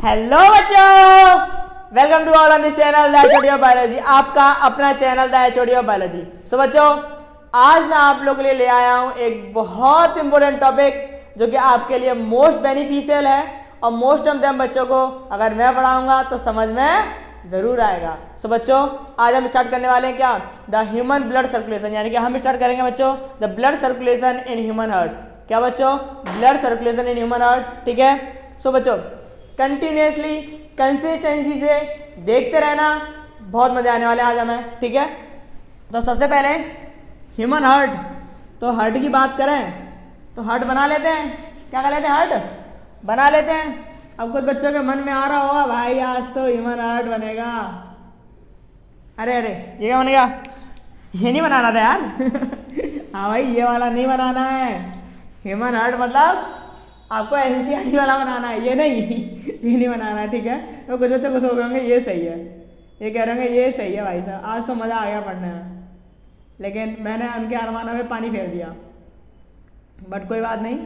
Hello बच्चों, welcome to all on this channel the HOD of biology, आपका अपना channel the HOD of biology. So बच्चों, आज मैं आप लोगों के लिए ले आया हूं एक बहुत इंपॉर्टेंट टॉपिक जो कि आपके लिए मोस्ट बेनिफिशियल है और मोस्ट ऑफ देम बच्चों को अगर मैं पढ़ाऊंगा तो समझ में जरूर आएगा। सो बच्चों, आज हम स्टार्ट करने वाले हैं क्या, द ह्यूमन ब्लड सर्कुलेशन, यानी कि हम स्टार्ट करेंगे बच्चों the blood circulation in human heart. क्या बच्चों, blood circulation in human heart, ठीक है। सो बच्चों, कंटिन्यूसली कंसिस्टेंसी से देखते रहना, बहुत मजा आने वाले आज हमें, ठीक है। तो सबसे पहले ह्यूमन हार्ट, तो हार्ट की बात करें तो हार्ट बना लेते हैं। क्या कर लेते हैं, हार्ट बना लेते हैं। अब कुछ बच्चों के मन में आ रहा होगा भाई आज तो ह्यूमन हार्ट बनेगा। अरे अरे ये क्या बनेगा, ये नहीं बनाना था यार हाँ भाई, ये वाला नहीं बनाना है। ह्यूमन हार्ट मतलब आपको एनसीईआरटी वाला बनाना है, ये नहीं ये नहीं बनाना है, ठीक है। तो कुछ बच्चे कुछ हो गए होंगे ये सही है, ये कह रहे होंगे ये सही है भाई साहब, आज तो मज़ा आ गया पढ़ने में, लेकिन मैंने उनके अरमानों में पानी फेर दिया। बट कोई बात नहीं,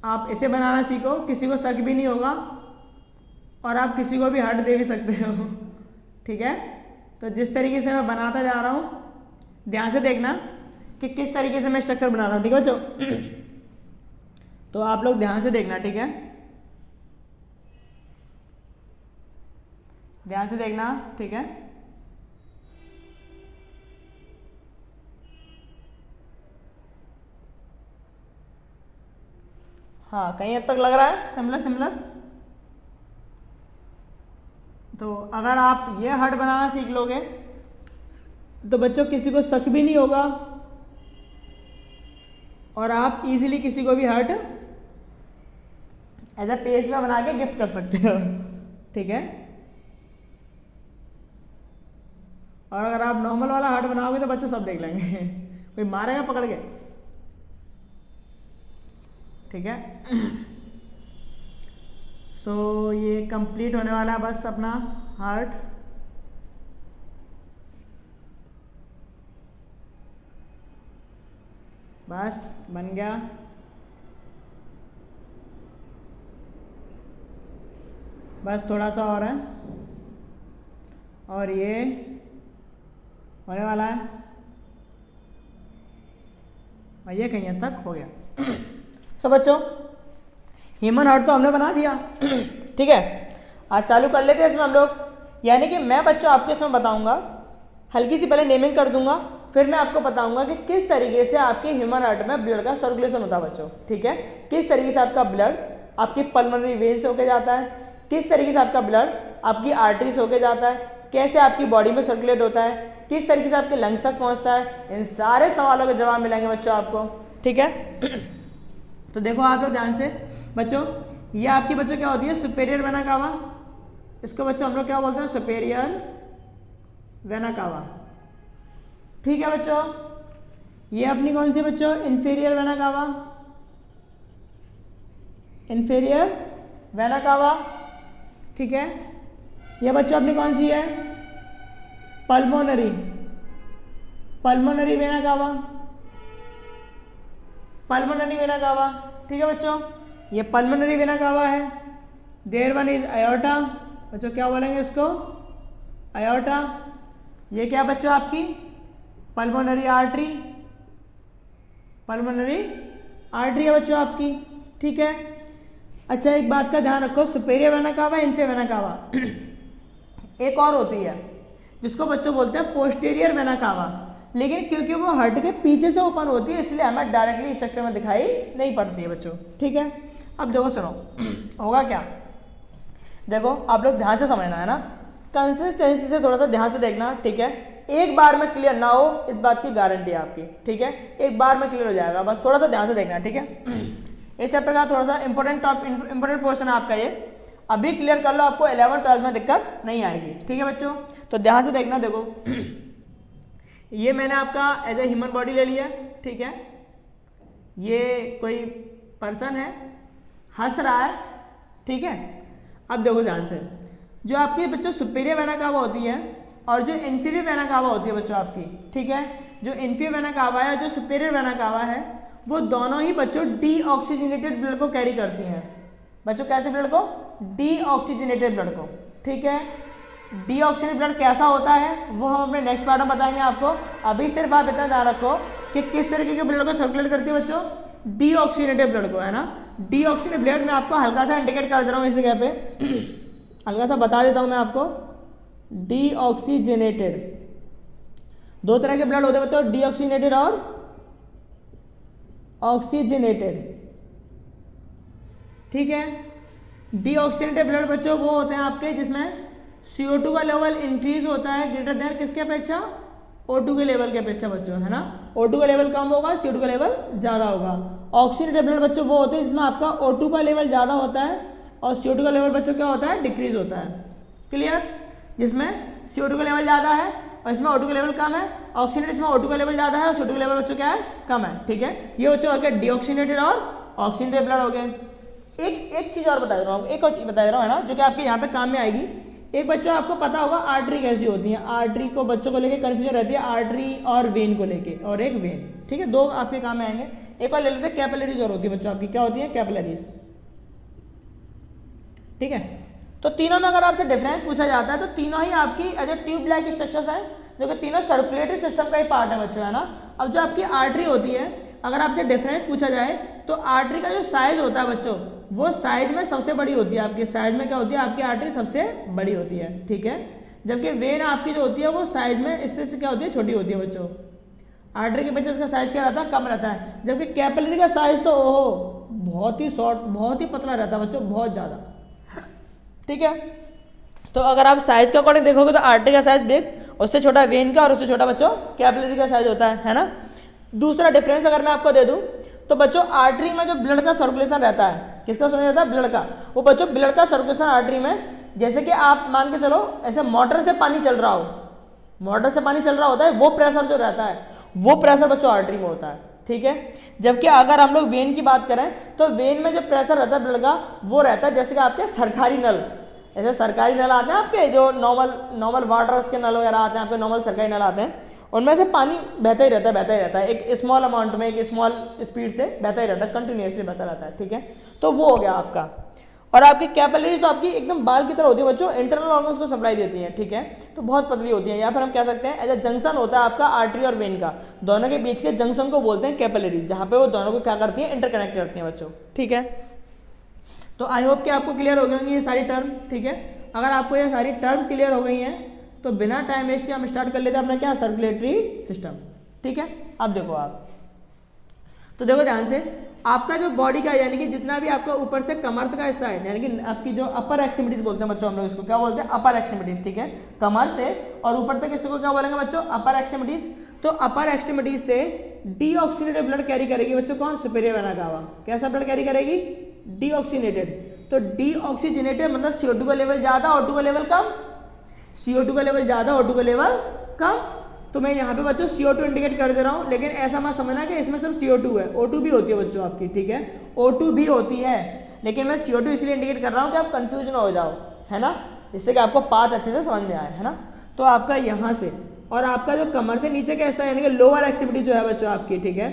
आप इसे बनाना सीखो, किसी को शक भी नहीं होगा और आप किसी को भी हार्ट दे भी सकते हो, ठीक है। तो जिस तरीके से मैं बनाता जा रहा हूँ ध्यान से देखना कि किस तरीके से मैं स्ट्रक्चर बना रहा हूँ, ठीक है बच्चों तो आप लोग ध्यान से देखना, ठीक है, ध्यान से देखना, ठीक है। हाँ, कहीं हद तक लग रहा है सिमिलर सिमिलर। तो अगर आप ये हार्ट बनाना सीख लोगे तो बच्चों किसी को शक भी नहीं होगा और आप इजीली किसी को भी हार्ट एज अ पेज में बना के गिफ्ट कर सकते हो, ठीक है। और अगर आप नॉर्मल वाला हार्ट बनाओगे तो बच्चों सब देख लेंगे कोई मारेगा पकड़ के, ठीक है। सो ये कंप्लीट होने वाला है बस अपना हार्ट। बस बन गया। बस थोड़ा सा और है और ये होने वाला है और ये कहीं हद तक हो गया सो बच्चों, ह्यूमन हार्ट तो हमने बना दिया ठीक है। आज चालू कर लेते हैं इसमें हम लोग, यानी कि मैं बच्चों आपको इसमें बताऊंगा, हल्की सी पहले नेमिंग कर दूंगा, फिर मैं आपको बताऊंगा कि किस तरीके से आपके ह्यूमन हार्ट में ब्लड का सर्कुलेशन होता है बच्चों, ठीक है। किस तरीके से आपका ब्लड आपकी पल्मोनरी वेन से होके जाता है, किस तरीके से आपका ब्लड आपकी आर्टरी से होके जाता है, कैसे आपकी बॉडी में सर्कुलेट होता है, किस तरीके से आपके लंग्स तक पहुंचता है, इन सारे सवालों के जवाब मिलेंगे बच्चों आपको, ठीक है। तो देखो आप लोग ध्यान से बच्चों, ये आपकी बच्चों क्या होती है, सुपेरियर वेना कावा, इसको बच्चों हम लोग क्या बोलते हैं, सुपेरियर वेना कावा, ठीक है बच्चों। ये अपनी कौन सी बच्चों, inferior vena cava, inferior vena cava, ठीक है। ये बच्चों अपनी कौन सी है, pulmonary, pulmonary vena cava, pulmonary vena cava, ठीक है बच्चों। ये पल्मोनरी वेना कावा है। देयर वन इज अयोर्टा, बच्चों क्या बोलेंगे इसको, अयोर्टा। ये क्या बच्चों आपकी पल्मोनरी आर्टरी, पल्मोनरी आर्टरी है बच्चों आपकी, ठीक है। अच्छा एक बात का ध्यान रखो, superior vena cava, inferior vena cava एक और होती है जिसको बच्चों बोलते हैं पोस्टीरियर वेना कावा, लेकिन क्योंकि वो हार्ट के पीछे से ओपन होती है इसलिए हमें डायरेक्टली स्ट्रक्चर में दिखाई नहीं पड़ती है बच्चों, ठीक है। अब देखो सुनो होगा क्या, देखो आप लोग ध्यान से समझना है ना, कंसिस्टेंसी से थोड़ा सा ध्यान से देखना, ठीक है। एक बार में क्लियर ना हो इस बात की गारंटी है आपकी, ठीक है। एक बार में क्लियर हो जाएगा, बस थोड़ा सा ध्यान से देखना, ठीक है। इस चैप्टर का थोड़ा सा इंपॉर्टेंट पोर्शन है आपका ये, अभी क्लियर कर लो, आपको 11-12 में दिक्कत नहीं आएगी, ठीक है बच्चों। तो ध्यान से देखना, देखो ये मैंने आपका एज ए ह्यूमन बॉडी ले लिया, ठीक है। ये कोई पर्सन है, हंस रहा है, ठीक है। अब देखो ध्यान से, जो आपकी बच्चों सुपेरियर वेना कावा होती है और जो इंफीरियर वेना कावा होती है बच्चों आपकी, ठीक है। जो इंफीरियर वेना कावा है, जो सुपेरियर वेना कावा है, वो दोनों ही बच्चों डीऑक्सीजनेटेड ब्लड को कैरी करती हैं, बच्चों कैसे ब्लड को? डीऑक्सीजनेटेड ब्लड को। ठीक है, डीऑक्सीजनेटेड ब्लड कैसा होता है वो हम अपने नेक्स्ट पार्ट में बताएंगे आपको। अभी सिर्फ आप इतना ध्यान रखो कि किस तरीके के ब्लड को सर्कुलेट करती है बच्चों, डीऑक्सीजनेटेड ब्लड को, है ना। डीऑक्सीजनेटेड ब्लड मैं आपको हल्का सा इंडिकेट कर दे रहा हूँ इस जगह पे, हल्का सा बता देता हूँ मैं आपको। डीऑक्सीजनेटेड, दो तरह के ब्लड होते हैं बच्चों, डीऑक्सीजनेटेड और ऑक्सीजनेटेड। ठीक है, डीऑक्सीजनेटेड ब्लड बच्चों वो होते हैं आपके जिसमें CO2 का लेवल इंक्रीज होता है ग्रेटर देन किसके अपेक्षा? O2 के लेवल के अपेक्षा बच्चों, है ना। O2 का लेवल कम होगा, CO2 का लेवल ज़्यादा होगा। ऑक्सीजनेटेड ब्लड बच्चों वो होते हैं जिसमें आपका O2 का लेवल ज़्यादा होता है और CO2 का लेवल बच्चों क्या होता है? डिक्रीज होता है। क्लियर? जिसमें CO2 का लेवल ज़्यादा है और इसमें O2 का लेवल कम है। ऑक्सीजनेटेड जिसमें O2 का लेवल ज़्यादा है और CO2 का लेवल बच्चों क्या है? कम है। ठीक है, ये बच्चों हो गया डीऑक्सीजनेटेड और ऑक्सीजनेटेड ब्लड हो गए। एक चीज़ और बता दे रहा हूँ, एक और चीज़ बता दे रहा हूँ, है ना, जो कि आपके यहाँ पे काम में आएगी। एक बच्चों आपको पता होगा आर्टरी कैसी होती है, आर्टरी को बच्चों को लेके कंफ्यूजन रहती है, आर्टरी और वेन को लेके, और एक वेन। ठीक है, दो आपके काम में आएंगे। एक और ले लेते हैं कैपिलरीज, और होती है बच्चों आपकी क्या होती है? कैपिलरीज। ठीक है, तो तीनों में अगर आपसे डिफरेंस पूछा जाता है तो तीनों ही आपकी as a tube like structures है, जो कि तीनों सर्कुलेटरी सिस्टम का ही पार्ट है बच्चों, है ना। अब जो आपकी आर्टरी होती है, अगर आपसे डिफरेंस पूछा जाए तो आर्टरी का जो साइज होता है बच्चों वो साइज में सबसे बड़ी होती है। आपकी साइज में क्या होती है? आपकी आर्टरी सबसे बड़ी होती है। ठीक है, जबकि वेन आपकी जो होती है वो साइज में इससे क्या होती है? छोटी होती है बच्चों। आर्टरी के बच्चों उसका साइज क्या रहता है? कम रहता है। जबकि कैपिलरी का साइज तो ओहो बहुत ही शॉर्ट, बहुत ही पतला रहता है बच्चों, बहुत ज़्यादा। ठीक है, तो अगर आप साइज के अकॉर्डिंग देखोगे तो आर्टरी का साइज बिग, उससे छोटा वेन का, और उससे छोटा बच्चों कैपिलरी का साइज होता है ना। दूसरा डिफरेंस अगर मैं आपको दे दूं तो बच्चों आर्टरी में जो ब्लड का सर्कुलेशन रहता है, किसका सर्कुलेशन रहता है? ब्लड का। वो बच्चों ब्लड का सर्कुलेशन आर्टरी में, जैसे कि आप मान के चलो ऐसे मोटर से पानी चल रहा हो, मोटर से पानी चल रहा होता है, वो प्रेशर जो रहता है वो प्रेशर बच्चों आर्टरी में होता है। ठीक है, जबकि अगर हम लोग वेन की बात करें तो वेन में जो प्रेशर रहता है ब्लड का वो रहता है जैसे कि आपके सरकारी नल, ऐसे सरकारी नल आते हैं आपके, जो नॉर्मल वाटर के नल वगैरह आते हैं आपके, नॉर्मल सरकारी नल आते हैं, उनमें से पानी बहता ही रहता है, एक स्मॉल अमाउंट में, एक स्मॉल स्पीड से बहता ही रहता है, कंटिन्यूसली बहता रहता है। ठीक है, तो वो हो गया आपका। और आपकी कैपिलरीज तो आपकी एकदम बाल की तरह होती है बच्चों, इंटरनल ऑर्गन्स को सप्लाई देती हैं। ठीक है, तो बहुत पतली होती है, या फिर हम कह सकते हैं एज ए जंक्शन होता है आपका आर्टरी और वेन का, दोनों के बीच के जंक्शन को बोलते हैं कैपिलरीज, जहाँ पे वो दोनों को क्या करती है? इंटरकनेक्ट करती हैं बच्चों। ठीक है, तो आई होप कि आपको क्लियर हो गई होंगी ये सारी टर्म। ठीक है, अगर आपको ये सारी टर्म क्लियर हो गई हैं तो बिना टाइम वेस्ट के हम स्टार्ट कर लेते हैं अपना क्या? Circulatory system. ठीक है, अब देखो आप, तो देखो ध्यान से, आपका जो बॉडी का यानी कि जितना भी आपका ऊपर से कमर का हिस्सा है, यानी कि आपकी जो अपर एक्सट्रीमिटीज बोलते हैं बच्चों, हम लोग इसको क्या बोलते हैं? अपर एक्सट्रीमिटीज। ठीक है, कमर से और ऊपर तक इसको क्या बोलेंगे बच्चों? अपर एक्सट्रीमिटीज। तो अपर एक्सट्रीमिटीज से डीऑक्सीजनेटेड ब्लड कैरी करेगी बच्चों कौन? Superior vena cava. कैसा ब्लड कैरी करेगी? डीऑक्सीजनेटेड। तो डीऑक्सीजनेटेड मतलब CO2 का लेवल ज्यादा, O2 का लेवल कम, CO2 का लेवल ज्यादा, O2 का लेवल कम। तो मैं यहाँ पे बच्चों CO2 इंडिकेट कर दे रहा हूँ, लेकिन ऐसा मत समझना कि इसमें सिर्फ CO2 है, O2 भी होती है बच्चों आपकी। ठीक है, O2 भी होती है, लेकिन मैं CO2 इसलिए इंडिकेट कर रहा हूँ कि आप कंफ्यूज ना हो जाओ, है ना, इससे कि आपको पाथ अच्छे से समझ में आए, है ना। तो आपका यहाँ से और आपका जो कमर से नीचे का हिस्सा यानी कि लोअर एक्सट्रीमिटी जो है बच्चों आपकी, ठीक है,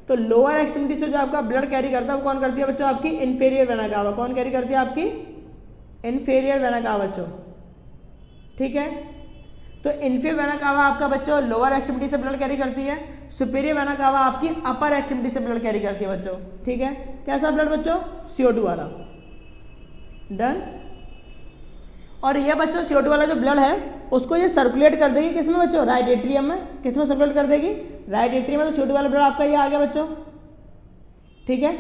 तो लोअर एक्सट्रीमिटी से जो आपका ब्लड कैरी करता है वो कौन करती है बच्चों? आपकी इंफीरियर वेना कावा। कौन कैरी करती है? आपकी इंफीरियर वेना कावा बच्चों। ठीक है, तो इंफीरियर वेना कावा आपका बच्चों लोअर एक्सट्रीमिटी से ब्लड कैरी करती है, सुपीरियर वेना कावा आपकी अपर एक्सट्रीमिटी से ब्लड कैरी करती है बच्चों। ठीक है, कैसा ब्लड बच्चों? CO2 वाला। डन। और ये बच्चों CO2 वाला जो ब्लड है उसको ये सर्कुलेट कर देगी किसमें बच्चों? राइट एट्रियम में। किसमें सर्कुलेट कर देगी? राइट एट्रियम में। तो CO2 वाला ब्लड आपका ये आ गया बच्चों। ठीक है,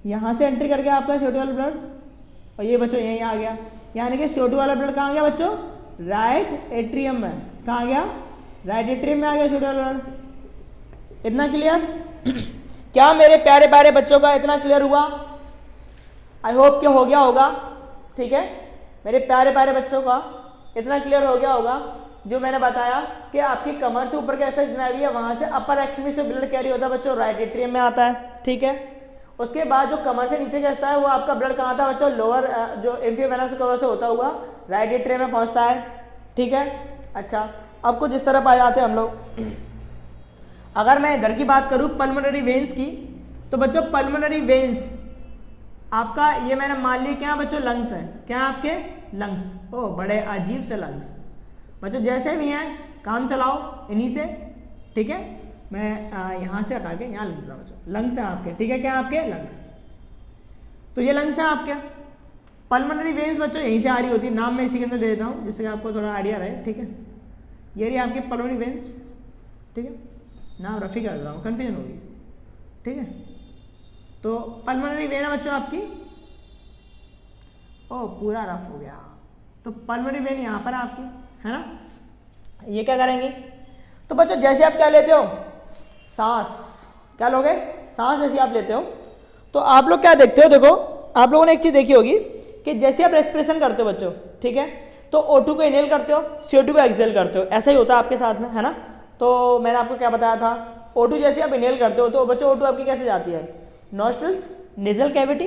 यहाँ से एंट्री करके आपका CO2 वाला ब्लड, और ये बच्चों यहीं आ गया, यानी कि CO2 वाला ब्लड कहाँ गया बच्चों? राइट एट्रियम में। कहाँ गया? राइट एट्रियम में आ गया CO2 वाला ब्लड। इतना क्लियर? क्या मेरे प्यारे प्यारे बच्चों का इतना क्लियर हुआ? आई होप कि हो गया होगा। ठीक है, मेरे प्यारे प्यारे बच्चों का इतना क्लियर हो गया होगा जो मैंने बताया कि आपकी कमर से ऊपर कैसे जितना भी है वहां से अपर एक्सट्रीमिटी से ब्लड कैरी होता है बच्चों, राइट एट्रियम में आता है। ठीक है, उसके बाद जो कमर से नीचे का हिस्सा है वो आपका ब्लड कहाँ आता है बच्चों? लोअर जो इंफीरियर वेना कवा से होता हुआ राइट एट्रियम में पहुंचता है। ठीक है, अच्छा अब कुछ इस तरफ आ जाते हैं हम लोग। अगर मैं इधर की बात करूं पल्मोनरी वेन्स की, तो बच्चों पल्मोनरी वेन्स आपका ये मैंने मान लिया क्या बच्चों, लंग्स है, क्या आपके लंग्स। ओ बड़े अजीब से लंग्स बच्चों, जैसे भी हैं काम चलाओ इन्हीं से, ठीक है। मैं यहाँ से हटा के यहाँ लिख रहा हूँ बच्चों, लंग्स हैं आपके, ठीक है, क्या आपके लंग्स। तो ये लंग्स हैं आपके। पल्मोनरी वेन्स बच्चों यहीं से आ रही होती है, नाम मैं इसी के अंदर दे देता हूँ जिससे कि आपको थोड़ा आइडिया रहे, ठीक है। ये रही आपकी पल्मोनरी वेन्स, ठीक है, नाम रफी कर रहा हूँ, कन्फ्यूजन होगी, ठीक है। तो पल्मोनरी वेन है बच्चों आपकी, ओ पूरा रफ हो गया। तो पल्मोनरी वेन यहाँ पर आपकी है ना। ये क्या करेंगे, तो बच्चों जैसे आप क्या लेते हो, सांस, क्या लोगे, सांस जैसे आप लेते हो तो आप लोग क्या देखते हो, देखो आप लोगों ने एक चीज देखी होगी कि जैसे आप रेस्पिरेशन करते हो बच्चों, ठीक है, तो O2 को इनहेल करते हो, CO2 को एक्सहेल करते हो, ऐसा ही होता है आपके साथ में, है ना। तो मैंने आपको क्या बताया था, O2 जैसे आप इनहेल करते हो तो बच्चों O2 आपकी कैसे जाती है, nostrils, nasal cavity,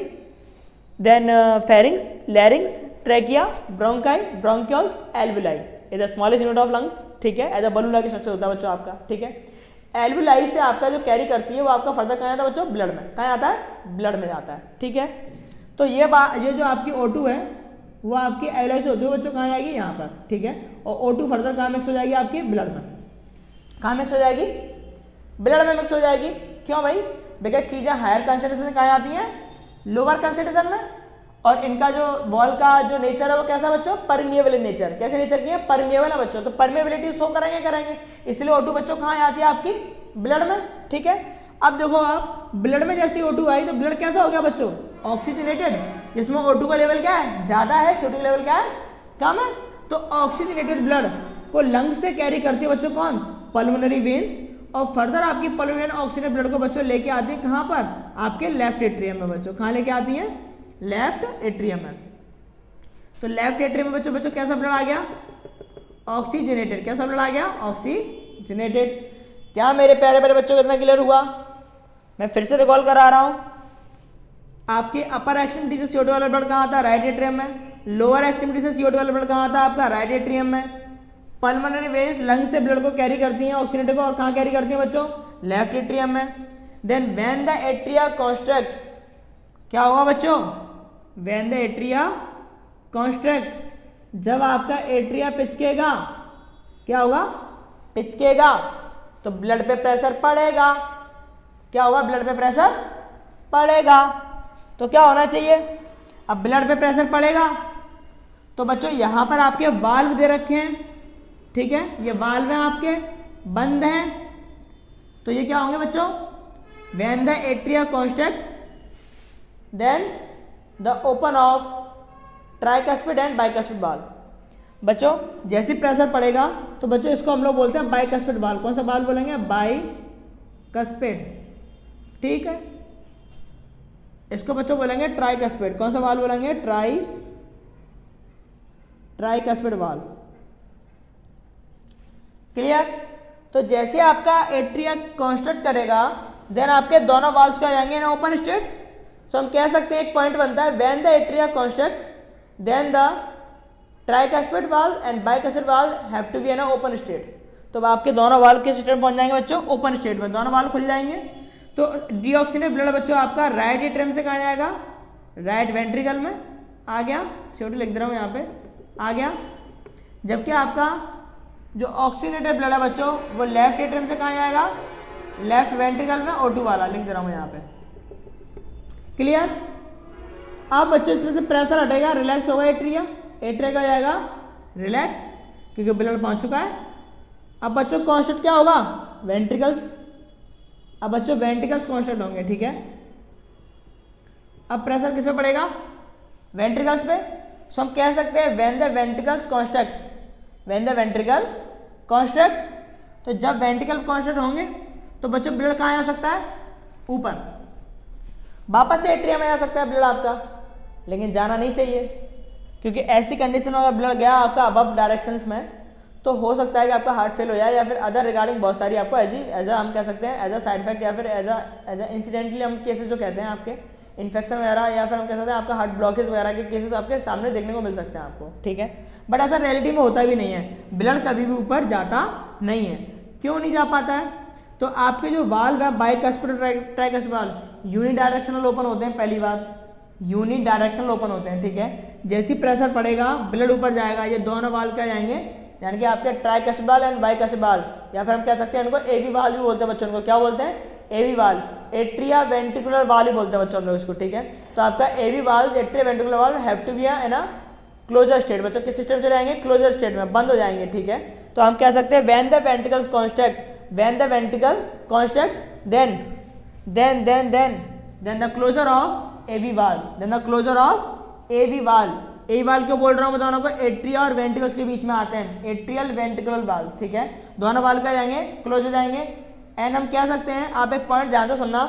then pharynx, larynx, trachea, bronchi, bronchioles, alveoli, is the smallest unit of lungs, ठीक है, as a balloon like structure होता है बच्चों आपका, ठीक है। एल्वुलाई से आपका जो कैरी करती है वो आपका फर्दर कहाँ आता है बच्चों, ब्लड में, कहाँ आता है, ब्लड में जाता है, ठीक है। तो ये जो आपकी O2 है वो आपकी एल्वुलाई से होती है बच्चों, कहाँ आएगी, यहाँ पर, ठीक है। और O2 फर्दर कहाँ मिक्स हो जाएगी आपकी, ब्लड में, कहाँ मिक्स हो जाएगी, ब्लड में मिक्स हो जाएगी। क्यों भाई, बिकॉज चीज़ें हायर कंसेंट्रेशन कहाँ आती हैं, लोअर कंसेंट्रेशन में, और इनका जो वॉल का जो नेचर है वो कैसा बच्चों, परमिएबल इन नेचर, कैसे नेचर की है, परमिएबल है बच्चों, तो परमिएबिलिटी शो करेंगे, इसलिए O2 बच्चों कहाँ आती है आपकी, ब्लड में, ठीक है। अब देखो आप ब्लड में जैसी O2 आई तो ब्लड कैसा हो गया बच्चों, ऑक्सीजनेटेड, जिसमें O2 का लेवल क्या है, ज्यादा है, CO2 का लेवल क्या है, कम है। तो ऑक्सीजनेटेड ब्लड को लंग्स से कैरी करती है बच्चों कौन, पल्मोनरी वेन्स, और फर्दर आपकी पल्मोनरी ऑक्सीजन ब्लड को बच्चों लेके आती है कहाँ पर, आपके लेफ्ट एट्रियम में बच्चों, कहाँ लेके आती है, लेफ्ट एट्रियम में। तो लेफ्ट एट्रियम में बच्चों कैसा ब्लड आ गया, ऑक्सीजनेटेड, कैसा ब्लड आ गया, ऑक्सीजनेटेड। क्या मेरे प्यारे प्यारे बच्चों को इतना क्लियर हुआ, मैं फिर से रिकॉल करा रहा हूं, आपके अपर एक्सट्रीमिटी से CO2 वाला ब्लड कहाँ आता, राइट एट्रियम में, लोअर एक्सट्रीमिटी से CO2 वाला ब्लड कहाँ आता आपका, राइट एट्रियम में। पल्मोनरी वेन्स लंग्स से ब्लड को कैरी करती हैं, ऑक्सीजनेटेड को, और कहाँ कैरी करती हैं बच्चों, लेफ्ट एट्रियम में। Then when the atria construct, क्या होगा बच्चों, व्हेन द एट्रिया कॉन्स्ट्रक्ट, जब आपका एट्रिया पिचकेगा, क्या होगा, पिचकेगा, तो ब्लड पे प्रेशर पड़ेगा, क्या होगा, ब्लड पे प्रेशर पड़ेगा। तो क्या होना चाहिए, अब ब्लड पे प्रेशर पड़ेगा तो बच्चों यहां पर आपके वाल्व दे रखे हैं, ठीक है, ये वाल्व हैं आपके, बंद हैं, तो ये क्या होंगे बच्चों, when the atria construct then the open of tricuspid and bicuspid valve. बच्चों जैसे प्रेशर पड़ेगा तो बच्चों इसको हम लोग बोलते हैं बाइकस्पिड वाल्व। कौन सा वाल्व बोलेंगे, बाइकस्पिड, ठीक है। इसको बच्चों बोलेंगे ट्राइकस्पिड। कौन सा वाल्व बोलेंगे, ट्राइकस्पिड वाल्व, क्लियर। तो जैसे आपका एट्रिया कॉन्स्ट्रक्ट करेगा देन आपके दोनों वाल्व्स क्या जाएंगे ना ओपन स्टेट। सो हम कह सकते हैं एक पॉइंट बनता है, when the atria construct then the tricuspid valve and bicuspid valve have to be in open state. तो आपके दोनों वाल्व किस स्टेट में पहुंच जाएंगे बच्चों, ओपन स्टेट में, दोनों वाल्व खुल जाएंगे। तो डीऑक्सीजनेटेड ब्लड बच्चों आपका राइट एट्रियम से कहाँ जाएगा, राइट वेंट्रिकल में आ गया, CO2 लिख दे रहा हूँ यहाँ पे, आ गया। जबकि आपका जो ऑक्सीजनेटेड ब्लड है बच्चों वो लेफ्ट एट्रियम से कहाँ जाएगा, लेफ्ट वेंट्रिकल में, O2 वाला लिख दे रहा हूँ यहाँ पे, क्लियर। अब बच्चों इसमें से प्रेशर हटेगा, रिलैक्स होगा एट्रिया, एट्रिया का जाएगा रिलैक्स क्योंकि ब्लड पहुंच चुका है। अब बच्चों कॉन्स्टेंट क्या होगा, वेंट्रिकल्स। अब बच्चों वेंट्रिकल्स कॉन्स्टेंट होंगे, ठीक है। अब प्रेशर किस पे पड़ेगा, वेंट्रिकल्स पे। सो हम कह सकते हैं when the ventricles construct, when the ventricle construct, तो जब वेंट्रिकल कॉन्स्ट्रक्ट होंगे तो बच्चों ब्लड कहाँ आ सकता है, ऊपर, वापस से एट्रिया में आ सकता है ब्लड आपका, लेकिन जाना नहीं चाहिए क्योंकि ऐसी कंडीशन में अगर ब्लड गया आपका अबव डायरेक्शंस में तो हो सकता है कि आपका हार्ट फेल हो जाए या फिर अदर रिगार्डिंग बहुत सारी आपको एज हम कह सकते हैं एज अ साइड इफेक्ट या फिर एज अ इंसिडेंटली हम केसेस जो कहते हैं आपके इन्फेक्शन वगैरह या फिर हम कह सकते हैं आपका हार्ट ब्लॉकेज वगैरह के केसेस आपके सामने देखने को मिल सकते हैं आपको, ठीक है। बट ऐसा रियलिटी में होता भी नहीं है, ब्लड कभी भी ऊपर जाता नहीं है। क्यों नहीं जा पाता है, तो आपके जो वाल्व है bicuspid tricuspid valve unidirectional open होते हैं पहली बात, यूनि डायरेक्शनल ओपन होते हैं, ठीक है। जैसी प्रेशर पड़ेगा ब्लड ऊपर जाएगा, ये दोनों वाल्व क्या जाएंगे, यानी कि आपके ट्राइकैसिबाल एंड बाइकैसिबाल, या फिर हम कह सकते हैं इनको एवी वाल्व भी बोलते हैं बच्चों को, क्या बोलते हैं, एवी वाल्व, एट्रिया वेंट्रिकुलर वाल्व बोलते हैं बच्चों हम लोग इसको, ठीक है। तो आपका AV valve, atria ventricular valve have to be in a closer state, बच्चों किस सिस्टम चले जाएंगे, क्लोजर स्टेट में, बंद हो जाएंगे, ठीक है। तो हम कह सकते हैं when the ventricles construct, when the ventricle construct then the closure of AV valve, then the closure of AV valve. AV valve क्यों बोल रहा हूँ मैं दोनों को, एट्रिया और वेंट्रिकल्स के बीच में आते हैं, एट्रियल वेंट्रिकुलर वाल्व, ठीक है। दोनों वाल्व क्या जाएंगे, क्लोज हो जाएंगे। एंड हम कह सकते हैं, आप एक पॉइंट ध्यान से सुनना,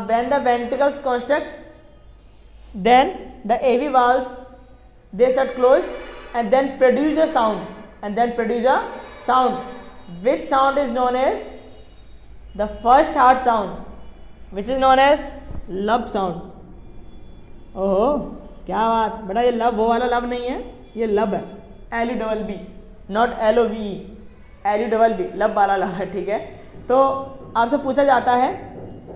when the ventricles construct then the AV valves they shut closed and then produce a sound, which sound is known as the first heart sound, which is known as love sound। ओहो क्या बात बेटा, ये love वो वाला love नहीं है, ये लब है, LUBB, नॉट LOVE, LUBB, लब वाला लव है, ठीक है। तो आपसे पूछा जाता है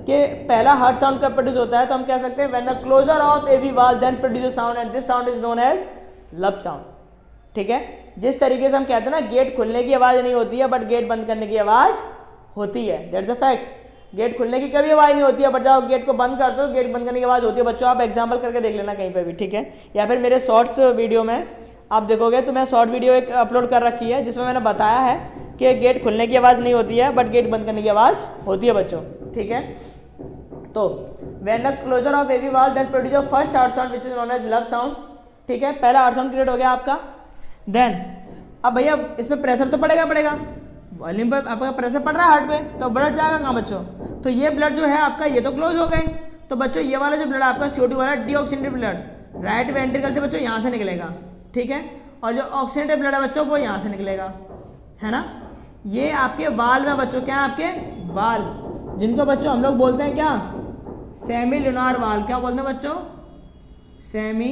कि पहला हार्ट साउंड कब प्रोड्यूस होता है, तो हम कह सकते हैं when the closure of AV valve then produce sound and this sound is known as lub sound, ठीक है। जिस तरीके से हम कहते हैं ना गेट खुलने की आवाज नहीं होती है बट गेट बंद करने की आवाज होती है, दैट्स अ फैक्ट। गेट खुलने की कभी आवाज नहीं होती है, बट जब आप गेट को बंद करते हो गेट बंद करने की आवाज होती है। बच्चों आप एग्जाम्पल करके देख लेना कहीं पर भी, ठीक है, या फिर मेरे शॉर्ट्स वीडियो में आप देखोगे तो मैं शॉर्ट वीडियो एक अपलोड कर रखी है जिसमें मैंने बताया है कि गेट खुलने की आवाज नहीं होती है बट गेट बंद करने की आवाज होती है बच्चों, ठीक है। तो when the closure of AV valve then produce the first heart sound which is known as lub sound, ठीक है। पहला हार्ट साउंड क्रिएट हो गया आपका। देन अब भैया इसमें प्रेशर तो पड़ेगा, वॉल्यूम पर आपका प्रेशर पड़ रहा है हार्ट पे, तो ब्लड जाएगा कहाँ बच्चों, तो ये ब्लड जो है आपका ये तो क्लोज हो गए। तो बच्चों ये वाला जो ब्लड आपका CO2 वाला डीऑक्सीनेटेड ब्लड राइट वेंट्रिकल से बच्चों यहाँ से निकलेगा, ठीक है, और जो ऑक्सीनेटेड ब्लड है बच्चों वो यहाँ से निकलेगा, है ना। ये आपके वाल्व है बच्चों, क्या है आपके वाल्व, जिनको बच्चों हम लोग बोलते हैं क्या, सेमी लुनार वाल्व, क्या बोलते हैं बच्चों, सेमी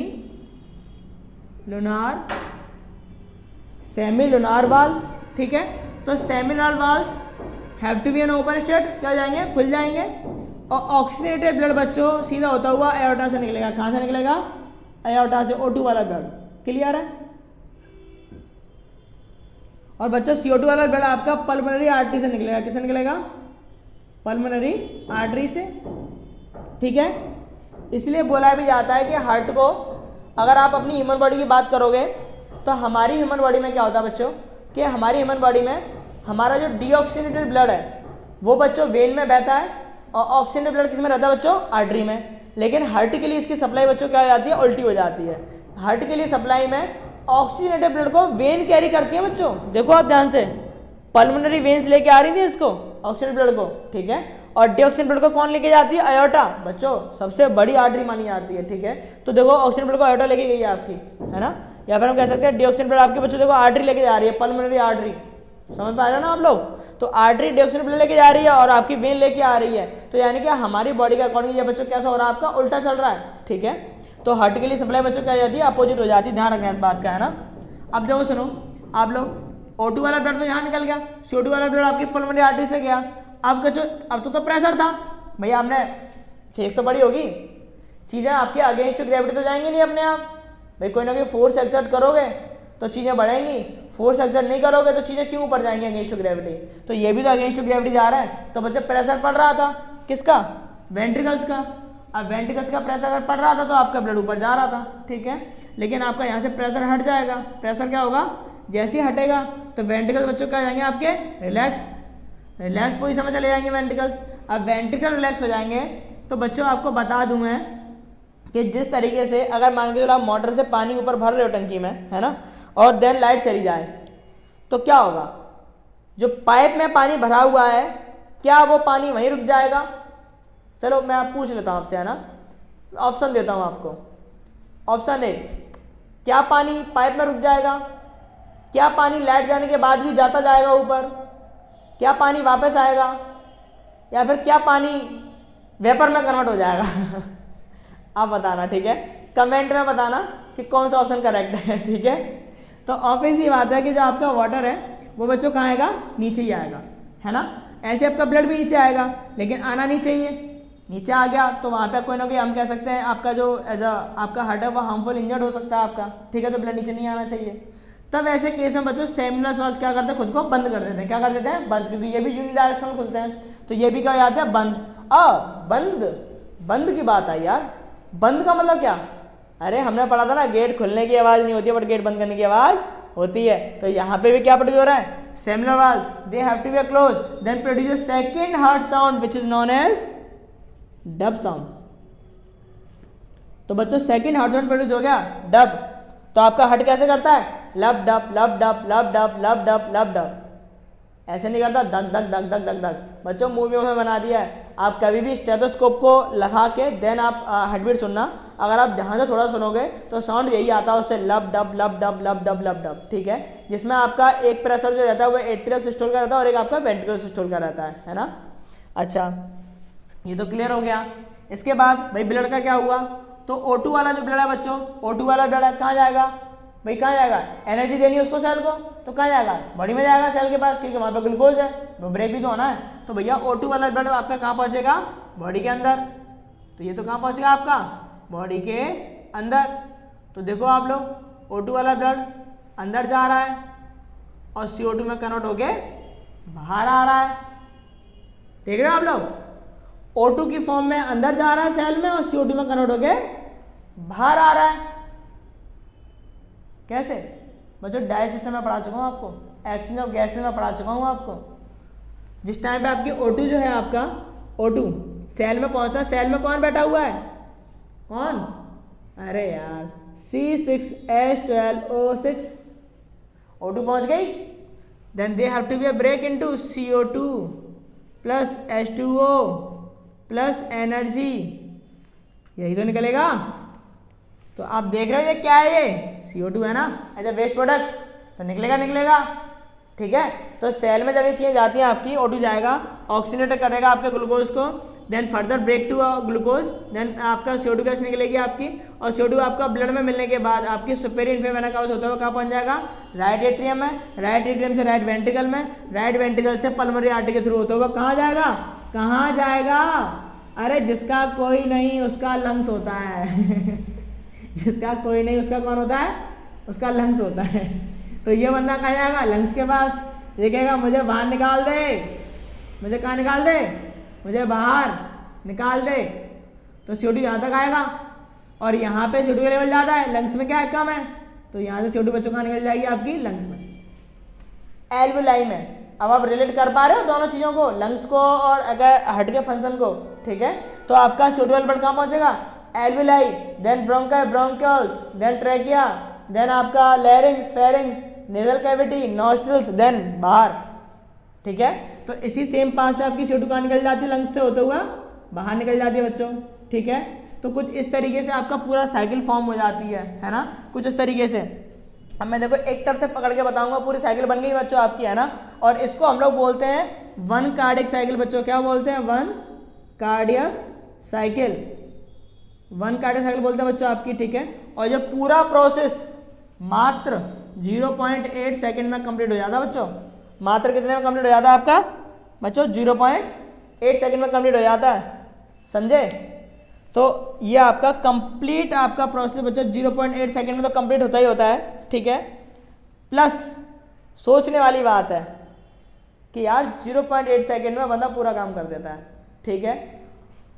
लुनार वाल्व, ठीक है। तो semilunar valve have to be an open state, क्या हो जाएंगे, खुल जाएंगे। और ऑक्सीनेटेड ब्लड बच्चों सीधा होता हुआ एओर्टा से निकलेगा, कहाँ से निकलेगा, एओर्टा से, O2 वाला ब्लड, क्लियर है। और बच्चों CO2 वाला ब्लड आपका पल्मोनरी आर्टरी से निकलेगा, किससे निकलेगा, पल्मोनरी आर्टरी से, ठीक है। इसलिए बोला भी जाता है कि हार्ट को अगर आप अपनी ह्यूमन बॉडी की बात करोगे तो हमारी ह्यूमन बॉडी में क्या होता है बच्चों, कि हमारी ह्यूमन बॉडी में हमारा जो डीऑक्सीनेटेड ब्लड है वो बच्चों वेन में बहता है और ऑक्सीनेटेड ब्लड किस में रहता है बच्चों, आर्टरी में। लेकिन हार्ट के लिए इसकी सप्लाई बच्चों क्या हो जाती है, उल्टी हो जाती है। हार्ट के लिए सप्लाई में ऑक्सीनेटेड ब्लड को वेन कैरी करती है बच्चों, देखो आप ध्यान से, पल्मोनरी वेन्स लेके आ रही थी इसको ऑक्सीनेटेड ब्लड को, ठीक है। और डीऑक्सीनेटेड ब्लड को कौन लेके जाती है, आयोटा, बच्चों सबसे बड़ी आर्टरी मानी जाती है, ठीक है। तो देखो ऑक्सीनेटेड ब्लड को आयोटा लेके गई है आपकी, है ना, या फिर हम कह सकते हैं डीऑक्सीनेटेड ब्लड आपके बच्चों देखो आर्टरी लेके जा रही है, पल्मोनरी आर्टरी, समझ पा रहे हो ना आप लोग। तो आर्टरी डीऑक्सीनेटेड ब्लड लेके जा रही है और आपकी वेन लेके आ रही है, तो यानी कि हमारी बॉडी के अकॉर्डिंग ये बच्चों कैसा हो रहा है, आपका उल्टा चल रहा है, ठीक है। तो हार्ट के लिए सप्लाई बच्चों क्या हो जाती है, अपोजिट हो जाती है, ध्यान रखना इस बात का, है ना। अब देखो सुनो आप लोग, O2 वाला ब्लड तो यहाँ निकल गया, CO2 वाला ब्लड आपकी पल्मोनरी आर्टरी से गया। अब तो प्रेशर था भैया, हमने फेस तो बड़ी होगी, चीज़ें आपके अगेंस्ट ग्रेविटी तो जाएंगी नहीं अपने आप भाई, कोई ना कोई फोर्स एक्सर्ट करोगे तो चीज़ें बढ़ेंगी, फोर्स एक्सर्ट नहीं करोगे तो चीज़ें क्यों ऊपर जाएंगी अगेंस्ट ग्रेविटी। तो ये भी तो अगेंस्ट ग्रेविटी जा रहा है, तो बच्चे प्रेशर पड़ रहा था किसका, वेंट्रिकल्स का। अब वेंट्रिकल्स का प्रेशर अगर पड़ रहा था तो आपका ब्लड ऊपर जा रहा था, ठीक है। लेकिन आपका यहाँ से प्रेशर हट जाएगा, प्रेशर क्या होगा, जैसे ही हटेगा तो वेंट्रिकल्स बच्चों क्या हो जाएंगे आपके, रिलैक्स पोजीशन में चले जाएंगे वेंट्रिकल्स। अब वेंट्रिकल रिलैक्स हो जाएंगे तो बच्चों आपको बता दूं मैं कि जिस तरीके से अगर मान के चलो आप मोटर से पानी ऊपर भर रहे हो टंकी में, है ना, और देन लाइट चली जाए तो क्या होगा, जो पाइप में पानी भरा हुआ है क्या वो पानी वहीं रुक जाएगा। चलो मैं आप पूछ लेता हूँ आपसे, है ना, ऑप्शन देता हूँ आपको। ऑप्शन ए, क्या पानी पाइप में रुक जाएगा, क्या पानी लाइट जाने के बाद भी जाता जाएगा ऊपर, क्या पानी वापस आएगा, या फिर क्या पानी वेपर में कन्वर्ट हो जाएगा आप बताना, ठीक है, कमेंट में बताना कि कौन सा ऑप्शन करेक्ट है, ठीक है। तो ऑब्वियस ही बात है कि जो आपका वाटर है वो बच्चों कहाँ आएगा, नीचे ही आएगा, है ना। ऐसे आपका ब्लड भी नीचे आएगा लेकिन आना नहीं चाहिए, नीचे आ गया तो वहाँ पे कोई ना कोई हम कह सकते हैं आपका जो एज आपका हार्ट है वो हार्मफुल इंजर्ड हो सकता है आपका, ठीक है, तो ब्लड नीचे नहीं आना चाहिए। तब ऐसे केस में बच्चों सेमिनल वाल्व क्या करते हैं, खुद को बंद कर देते हैं। क्या कर देते हैं, बंद, क्योंकि ये भी यूनिडायरेक्शनल खुलते हैं, तो ये भी क्या हो जाता है, बंद। बंद, बंद की बात आई यार, बंद का मतलब क्या, अरे हमने पढ़ा था ना गेट खुलने की आवाज नहीं होती है बट गेट बंद करने की आवाज होती है। तो यहाँ पे भी क्या प्रोड्यूस हो रहा है, seminal valve they have to be close, then produce second heart sound which is known as dub sound. तो बच्चों सेकंड हार्ट साउंड प्रोड्यूस हो गया डब। तो आपका हार्ट कैसे करता है, लब डब लब डब लब डब लब डब लब डब, ऐसे नहीं करता धक धक धक धक धक धक। बच्चों मूवियों में बना दिया है, आप कभी भी स्टेथोस्कोप को लगा के देन आप हार्ट बीट सुनना, अगर आप ध्यान से थोड़ा सुनोगे तो साउंड यही आता है उससे, लब डब लब डब लब डब लब डब, ठीक है, जिसमें आपका एक प्रेशर जो रहता है वो एट्रियल सिस्टोल का रहता है और एक आपका वेंट्रिकल सिस्टोल का रहता है ना। अच्छा, ये तो क्लियर हो गया। इसके बाद भाई ब्लड का क्या हुआ, तो O2 वाला जो ब्लड है बच्चों, O2 वाला ब्लड है कहाँ जाएगा भाई, कहाँ जाएगा, एनर्जी देनी है उसको सेल को, तो कहाँ जाएगा, बॉडी में जाएगा सेल के पास, क्योंकि वहाँ पे ग्लूकोज है, वो ब्रेक भी तो होना है। तो भैया O2 वाला ब्लड आपका कहाँ पहुँचेगा, बॉडी के अंदर। तो ये तो कहाँ पहुँचेगा आपका, बॉडी के अंदर। तो देखो आप लोग O2 वाला ब्लड अंदर जा रहा है और CO2 में कन्वर्ट होके बाहर आ रहा है, देख रहे हो आप लोग, O2 की फॉर्म में अंदर जा रहा है सेल में और CO2 में कन्वर्ट होके बाहर आ रहा है। कैसे बच्चों, डाई सिस्टम में पढ़ा चुका हूँ आपको, एक्सचेंज ऑफ गैसेस में पढ़ा चुका हूँ आपको। जिस टाइम पे आपकी O2 जो है आपका O2 सेल में पहुंचता है, सेल में कौन बैठा हुआ है, कौन, अरे यार C6H12O6, O2 पहुंच गई, then they have to be a break into CO2 plus H2O plus energy, यही तो निकलेगा। तो आप देख रहे हो ये क्या है, ये CO2 है ना, एज ए वेस्ट प्रोडक्ट, तो निकलेगा निकलेगा, ठीक है। तो सेल में जब ये चीज़ें जाती हैं आपकी, O2 जाएगा ऑक्सीनेट करेगा आपके ग्लूकोज को, then further break to glucose, then आपका CO2 गैस निकलेगी आपकी, और CO2 आपका ब्लड में मिलने के बाद आपकी सुपेरियर इन्फ्रावेना काउस होता है वो कहाँ पहुँच जाएगा, राइट एट्रियम में, राइट एट्रियम से राइट वेंट्रिकल में, राइट वेंट्रिकल से पल्मोनरी आर्टरी के थ्रू होता हुआ कहाँ जाएगा, कहाँ जाएगा, अरे जिसका कोई नहीं उसका लंग्स होता है जिसका कोई नहीं उसका कौन होता है, उसका लंग्स होता है। तो ये बंदा कहाँ जाएगा, लंग्स के पास, ये कहेगा मुझे बाहर निकाल दे, मुझे कहाँ निकाल दे, मुझे बाहर निकाल दे। तो CO2 यहाँ तक आएगा और यहाँ पे CO2 का लेवल ज़्यादा है, लंग्स में क्या है, कम है, तो यहाँ से CO2 बच्चों कहाँ निकल जाएगी आपकी, लंग्स में, एल्वुलाई में। अब आप रिलेट कर पा रहे हो दोनों चीज़ों को, लंग्स को और अगर हार्ट के फंक्शन को, ठीक है। तो आपका CO2 वाला ब्लड कहाँ पहुँचेगा, alveoli, then bronchi bronchioles, then trachea, then आपका larynx, pharynx, nasal cavity, nostrils, then बाहर, ठीक है। तो इसी सेम पास से आपकी CO2 कहाँ निकल जाती है, लंग्स से होते हुआ बाहर निकल जाती है बच्चों, ठीक है। तो कुछ इस तरीके से आपका पूरा साइकिल फॉर्म हो जाती है ना, कुछ इस तरीके से। अब मैं देखो एक तरफ से पकड़ के बताऊंगा, पूरी साइकिल बन गई बच्चों आपकी, है ना। और इसको हम लोग बोलते हैं वन कार्डियक साइकिल बच्चों, क्या बोलते हैं, one cardiac cycle, one cardiac cycle बोलते हैं बच्चों आपकी, ठीक है। और ये पूरा प्रोसेस मात्र 0.8 सेकेंड में कंप्लीट हो जाता है बच्चों, मात्र कितने में कंप्लीट हो जाता है आपका बच्चों, 0.8 सेकेंड में कंप्लीट हो जाता है, समझे। तो ये आपका कंप्लीट आपका प्रोसेस बच्चों 0.8 सेकेंड में तो कंप्लीट होता ही होता है, ठीक है। प्लस सोचने वाली बात है कि यार 0.8 सेकेंड में बंदा पूरा काम कर देता है, ठीक है।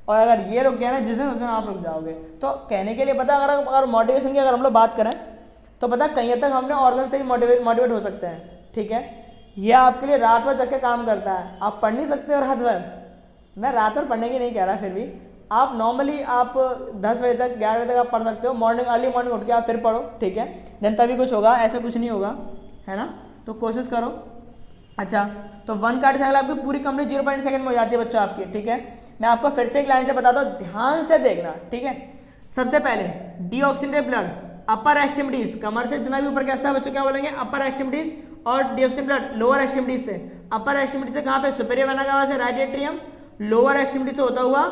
और अगर ये रुक गया ना जिस दिन, उस दिन आप रुक जाओगे। तो कहने के लिए पता, अगर मोटिवेशन की अगर हम लोग बात करें तो पता कहीं हद तक हमने ऑर्गन से ही मोटिवेट हो सकते हैं, ठीक है। ये आपके लिए रात भर जग के काम करता है, आप पढ़ नहीं सकते हो रात भर, मैं रात भर पढ़ने की नहीं कह रहा, फिर भी आप नॉर्मली आप 10 बजे तक 11 बजे तक आप पढ़ सकते हो, मॉर्निंग अर्ली मॉर्निंग उठ के आप फिर पढ़ो, ठीक है। देन तभी कुछ होगा, ऐसा कुछ नहीं होगा, है ना। तो कोशिश करो। अच्छा, तो वन कार्डियक साइकिल आपकी पूरी कंप्लीट 0.8 सेकेंड में हो जाती है बच्चों आपकी, ठीक है। मैं आपको फिर से एक लाइन से बताता हूँ, ध्यान से देखना, ठीक है। सबसे पहले डीऑक्सीनेटेड ब्लड अपर एक्सट्रीमिटीज, कमर से जितना भी ऊपर कैसा है बच्चों क्या बोलेंगे, अपर एक्सट्रीमिटीज, और डीऑक्सीनेटेड ब्लड लोअर एक्सट्रीमिटीज से, अपर एक्सट्रीमिटीज से कहाँ पे, सुपेरियर वेना कावा से राइट एट्रियम, लोअर एक्सट्रीमिटीज से होता हुआ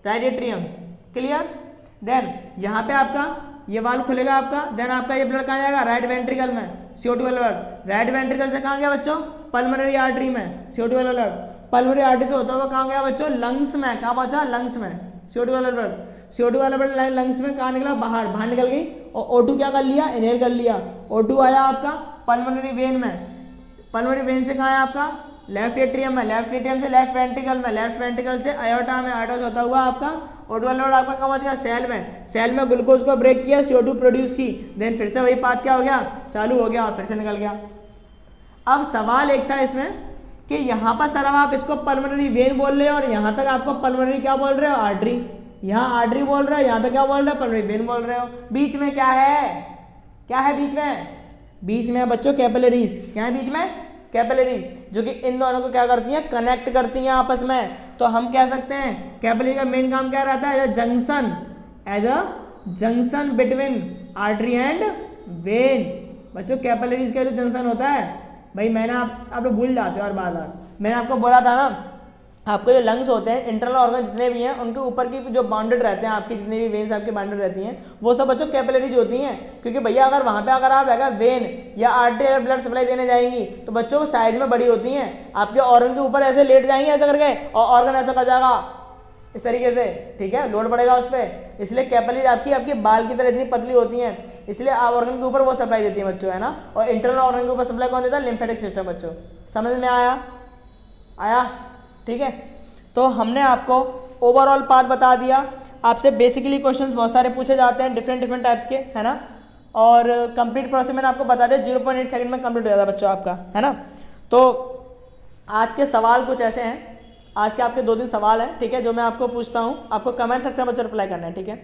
राइट एट्रियम, क्लियर। देन यहाँ पे आपका ये वाल्व खुलेगा आपका, देन आपका ये ब्लड कहाँ जाएगा, राइट वेंट्रिकल में, CO2 वाला ब्लड, राइट वेंट्रिकल से कहाँ गया बच्चों, पल्मोनरी आर्टरी में, CO2 वाला ब्लड, पल्मोनरी आर्टरी से होता हुआ कहाँ गया बच्चों? लंग्स में। कहाँ पहुंचा? लंग्स में। CO2 वाला ब्लड, CO2 वाला ब्लड लंग्स में कहाँ निकला? बाहर, बाहर निकल गई। और O2 क्या कर लिया? इनहेल कर लिया। O2 आया आपका पल्मोनरी वेन में। पल्मोनरी वेन से कहाँ है आपका? लेफ्ट एट्रियम में। लेफ्ट एट्रियम से लेफ्ट वेंट्रिकल में। लेफ्ट वेंट्रिकल से आयोटा में। आयोटा से होता हुआ आपका O2 वाला ब्लड आपका कहाँ पहुंच गया? सेल में। सेल में ग्लूकोज को ब्रेक किया, CO2 प्रोड्यूस की, देन फिर से वही पाथ क्या हो गया? चालू हो गया और फिर से निकल गया। अब सवाल एक था इसमें कि यहाँ पर सर आप इसको पल्मोनरी वेन बोल रहे हो और यहाँ तक आपको पल्मोनरी क्या बोल रहे हो? आर्टरी। यहाँ आर्टरी बोल रहे हो, यहाँ पे क्या बोल रहे हो? पल्मोनरी वेन बोल रहे हो। बीच में क्या है? क्या है बीच में? बीच में बच्चों कैपिलरीज। क्या है बीच में? कैपिलरीज, जो कि इन दोनों को क्या करती हैं? कनेक्ट करती हैं आपस में। तो हम कह सकते हैं कैपिलरी का मेन काम क्या रहता है? As a junction between artery and vein. बच्चों कैपिलरीज का जो जंक्शन होता है भाई, मैंने आप लोग भूल जाते हो और बार बार मैंने आपको बोला था ना, आपके जो लंग्स होते हैं, इंटरनल ऑर्गन जितने भी हैं, उनके ऊपर की जो बाउंडेड रहते हैं, आपकी जितनी भी वेन्स आपकी बाउंडेड रहती हैं, वो सब बच्चों कैपिलरीज होती हैं। क्योंकि भैया अगर वहाँ पे अगर आप अगर वेन या आर्टरी अगर ब्लड सप्लाई देने जाएंगी तो बच्चों साइज में बड़ी होती हैं, आपके ऑर्गन के ऊपर ऐसे लेट जाएंगे ऐसा करके, और ऑर्गन ऐसा कर जाएगा इस तरीके से, ठीक है, लोड पड़ेगा उस पर। इसलिए कैपिलरीज आपकी बाल की तरह इतनी पतली होती हैं, इसलिए ऑर्गन के ऊपर वो सप्लाई देती है बच्चों, है ना। और इंटरनल ऑर्गन के ऊपर सप्लाई कौन देता है? Lymphatic system. बच्चों समझ में आया? ठीक है, तो हमने आपको ओवरऑल पाथ बता दिया। आपसे बेसिकली क्वेश्चंस बहुत सारे पूछे जाते हैं डिफरेंट टाइप्स के, है ना। और कंप्लीट प्रोसेस मैंने आपको बता दिया, 0.8 सेकंड में कंप्लीट हो जाता है बच्चों आपका, है ना। तो आज के सवाल कुछ ऐसे हैं, आज के आपके 2-3 सवाल हैं, ठीक है, जो मैं आपको पूछता हूँ, आपको कमेंट सेक्शन में बच्चों रिप्लाई करना है, ठीक है।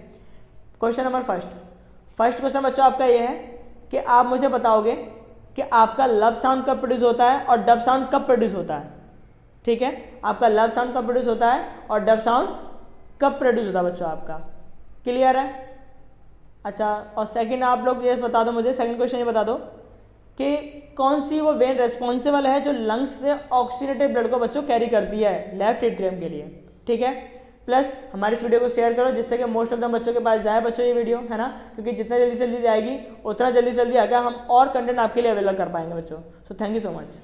क्वेश्चन नंबर फर्स्ट क्वेश्चन बच्चों आपका ये है कि आप मुझे बताओगे कि आपका लब साउंड कब प्रोड्यूस होता है और डब साउंड कब प्रोड्यूस होता है, ठीक है। आपका लब साउंड कब प्रोड्यूस होता है और डब साउंड कब प्रोड्यूस होता है बच्चों आपका, क्लियर है? अच्छा, और सेकंड आप लोग ये बता दो मुझे, सेकंड क्वेश्चन ये बता दो कि कौन सी वो वेन रेस्पॉन्सिबल है जो लंग्स से ऑक्सीजनेटेड ब्लड को बच्चों कैरी करती है लेफ्ट एट्रियम के लिए, ठीक है। प्लस हमारी इस वीडियो को शेयर करो जिससे कि मोस्ट ऑफ द बच्चों के पास जाए बच्चों ये वीडियो, है ना, क्योंकि जितना जल्दी से जल्दी जाएगी उतना जल्दी से जल्दी आकर हम और कंटेंट आपके लिए अवेलेबल कर पाएंगे बच्चों। So thank you so much.